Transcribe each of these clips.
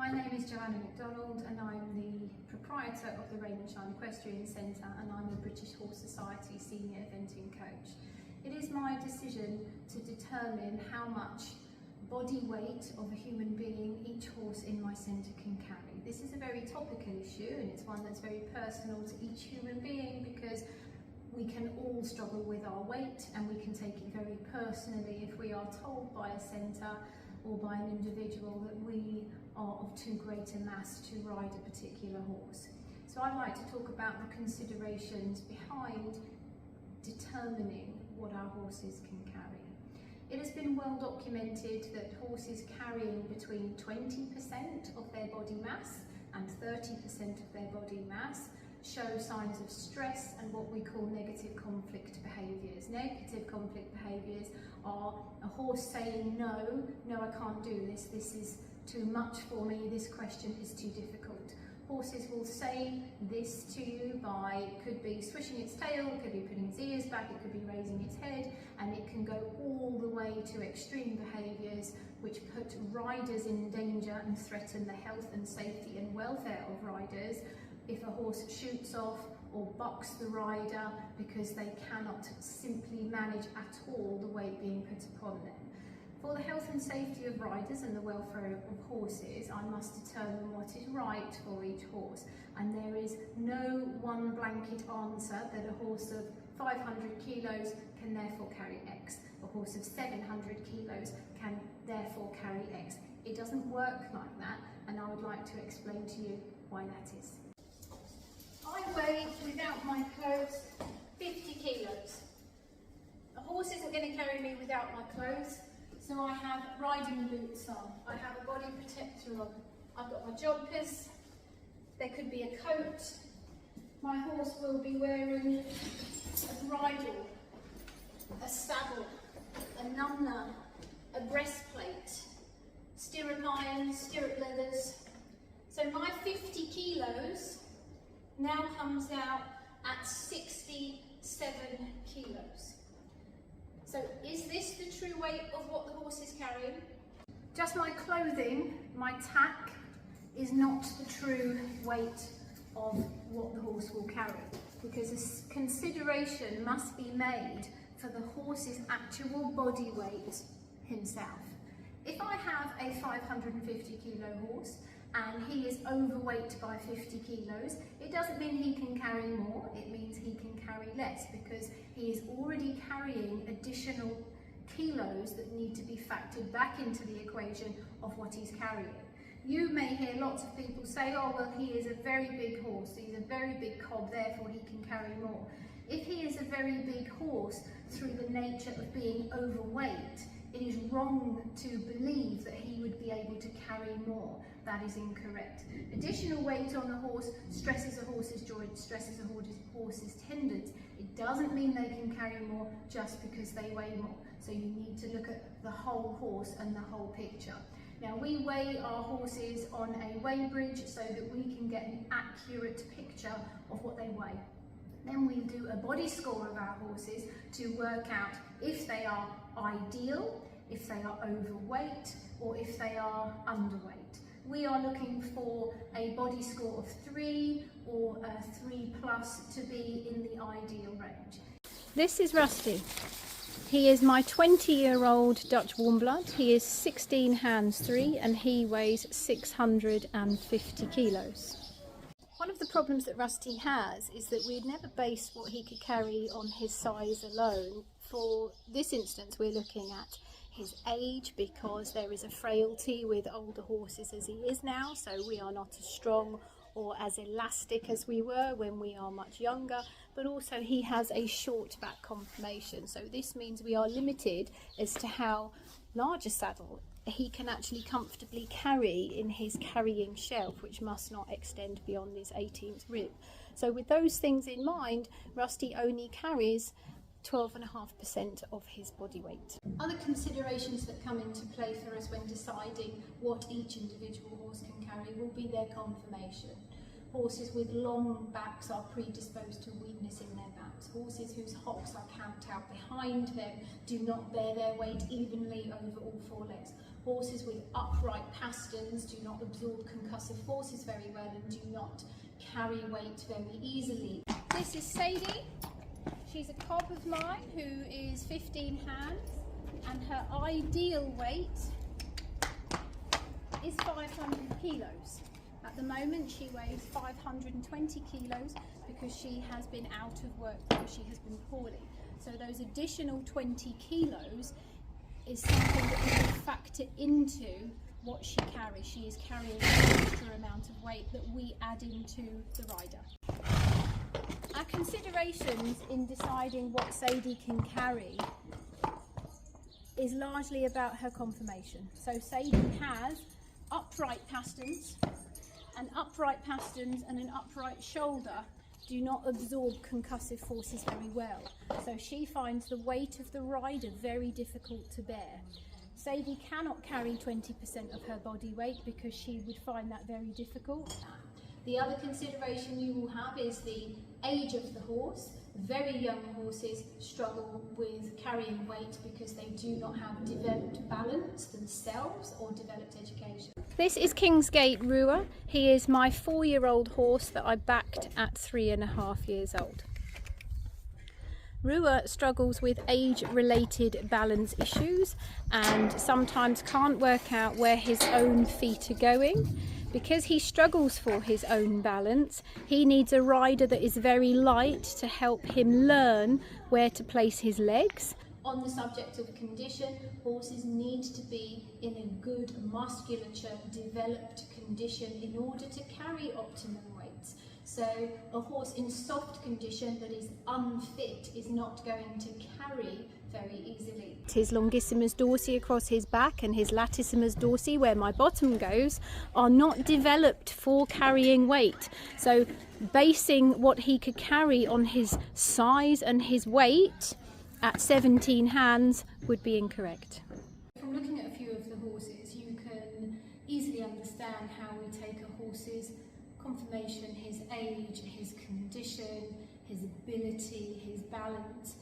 My name is Johanna McDonald and I'm the proprietor of the Rein Equestrian Centre, and I'm a British Horse Society Senior Eventing Coach. It is my decision to determine how much body weight of a human being each horse in my centre can carry. This is a very topical issue and it's one that's very personal to each human being, because we can all struggle with our weight and we can take it very personally if we are told by a centre or by an individual that we are of too great a mass to ride a particular horse. So I'd like to talk about the considerations behind determining what our horses can carry. It has been well documented that horses carrying between 20% of their body mass and 30% of their body mass show signs of stress and what we call negative conflict behaviours. Negative conflict behaviours are a horse saying, no, I can't do this, this is too much for me, this question is too difficult. Horses will say this to you by, could be swishing its tail, it could be putting its ears back, it could be raising its head, and it can go all the way to extreme behaviours which put riders in danger and threaten the health and safety and welfare of riders. If a horse shoots off or bucks the rider because they cannot simply manage at all the weight being put upon them. For the health and safety of riders and the welfare of horses, I must determine what is right for each horse. And there is no one blanket answer that a horse of 500 kilos can therefore carry X. A horse of 700 kilos can therefore carry X. It doesn't work like that, and I would like to explain to you why that is. I weigh, without my clothes, 50 kilos. A horse isn't going to carry me without my clothes, so I have riding boots on, I have a body protector on, I've got my jumpers, there could be a coat, my horse will be wearing a bridle, a saddle, a numnah, a breastplate, stirrup irons, stirrup leathers. So my 50 kilos now comes out at 67 kilos. So is this the true weight of what the horse is carrying? Just my clothing, my tack, is not the true weight of what the horse will carry, because a consideration must be made for the horse's actual body weight himself. If I have a 550 kilo horse and he is overweight by 50 kilos, it doesn't mean he can carry more, it means he can carry less, because he is already carrying additional kilos that need to be factored back into the equation of what he's carrying. You may hear lots of people say, oh well, he is a very big horse, he's a very big cob, therefore he can carry more. If he is a very big horse through the nature of being overweight, it is wrong to believe that he would be able to carry more. That is incorrect. Additional weight on a horse stresses a horse's joints, stresses a horse's tendons. It doesn't mean they can carry more just because they weigh more. So you need to look at the whole horse and the whole picture. Now we weigh our horses on a weigh bridge so that we can get an accurate picture of what they weigh. Then we do a body score of our horses to work out if they are ideal, if they are overweight, or if they are underweight. We are looking for a body score of 3 or a 3+ to be in the ideal range. This is Rusty. He is my 20-year-old Dutch warm blood. He is 16 hands 3 and he weighs 650 kilos. One of the problems that Rusty has is that we'd never base what he could carry on his size alone. For this instance, we're looking at his age, because there is a frailty with older horses as he is now, so we are not as strong or as elastic as we were when we are much younger, but also he has a short back conformation, so this means we are limited as to how large a saddle he can actually comfortably carry in his carrying shelf, which must not extend beyond his 18th rib. So with those things in mind, Rusty only carries 12.5% of his body weight. Other considerations that come into play for us when deciding what each individual horse can carry will be their conformation. Horses with long backs are predisposed to weakness in their backs. Horses whose hocks are camped out behind them do not bear their weight evenly over all 4 legs. Horses with upright pasterns do not absorb concussive forces very well and do not carry weight very easily. This is Sadie. She's a cob of mine who is 15 hands, and her ideal weight is 500 kilos. At the moment she weighs 520 kilos because she has been out of work because she has been poorly. So those additional 20 kilos is something that we will factor into what she carries. She is carrying an extra amount of weight that we add into the rider. Our considerations in deciding what Sadie can carry is largely about her conformation. So Sadie has upright pasterns, and an upright shoulder do not absorb concussive forces very well. So she finds the weight of the rider very difficult to bear. Sadie cannot carry 20% of her body weight because she would find that very difficult. The other consideration you will have is the age of the horse. Very young horses struggle with carrying weight because they do not have developed balance themselves or developed education. This is Kingsgate Rua. He is my 4-year-old horse that I backed at 3.5 years old. Rua struggles with age-related balance issues and sometimes can't work out where his own feet are going. Because he struggles for his own balance, he needs a rider that is very light to help him learn where to place his legs. On the subject of condition, horses need to be in a good musculature developed condition in order to carry optimum weights. So a horse in soft condition that is unfit is not going to carry very easily. His longissimus dorsi across his back and his latissimus dorsi, where my bottom goes, are not developed for carrying weight. So basing what he could carry on his size and his weight at 17 hands would be incorrect. From looking at a few of the horses, you can easily understand how we take a horse's conformation, his age, his condition, his ability, his balance,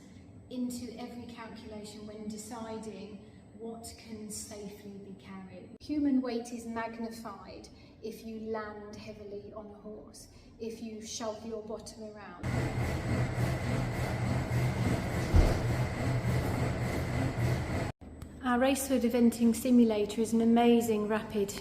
into every calculation when deciding what can safely be carried. Human weight is magnified if you land heavily on a horse, if you shove your bottom around. Our Racehood eventing simulator is an amazing rapid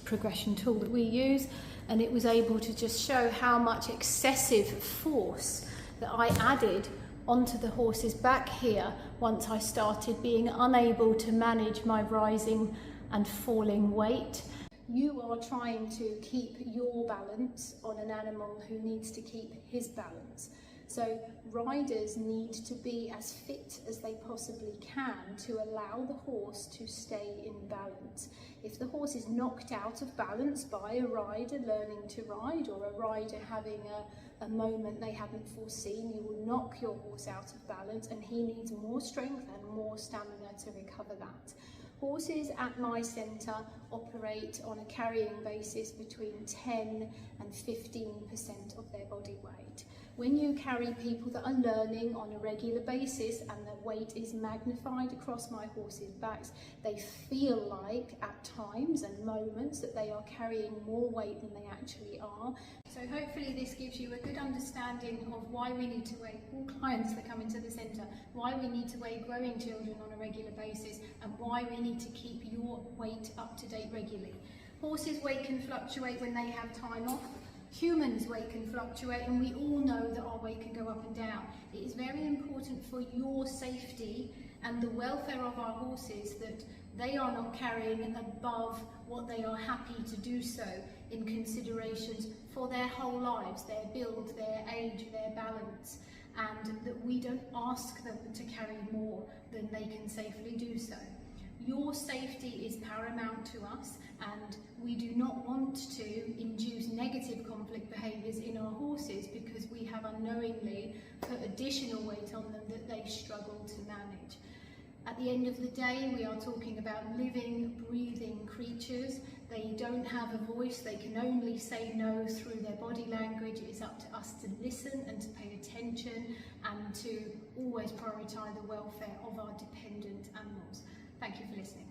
progression tool that we use, and it was able to just show how much excessive force that I added onto the horse's back here once I started being unable to manage my rising and falling weight. You are trying to keep your balance on an animal who needs to keep his balance. So riders need to be as fit as they possibly can to allow the horse to stay in balance. If the horse is knocked out of balance by a rider learning to ride, or a rider having a moment they hadn't foreseen, you will knock your horse out of balance, and he needs more strength and more stamina to recover that. Horses at my centre operate on a carrying basis between 10 and 15% of their body weight. When you carry people that are learning on a regular basis and their weight is magnified across my horses' backs, they feel like at times and moments that they are carrying more weight than they actually are. So hopefully this gives you a good understanding of why we need to weigh all clients that come into the centre, why we need to weigh growing children on a regular basis, and why we need to keep your weight up to date regularly. Horses' weight can fluctuate when they have time off. Humans' weight can fluctuate, and we all know that our weight can go up and down. It is very important for your safety and the welfare of our horses that they are not carrying above what they are happy to do so in considerations for their whole lives, their build, their age, their balance, and that we don't ask them to carry more than they can safely do so. Your safety is paramount to us, and we do not want to induce negative conflict behaviours in our horses because we have unknowingly put additional weight on them that they struggle to manage. At the end of the day, we are talking about living, breathing creatures. They don't have a voice, they can only say no through their body language. It is up to us to listen and to pay attention and to always prioritise the welfare of our dependent animals. Thank you for listening.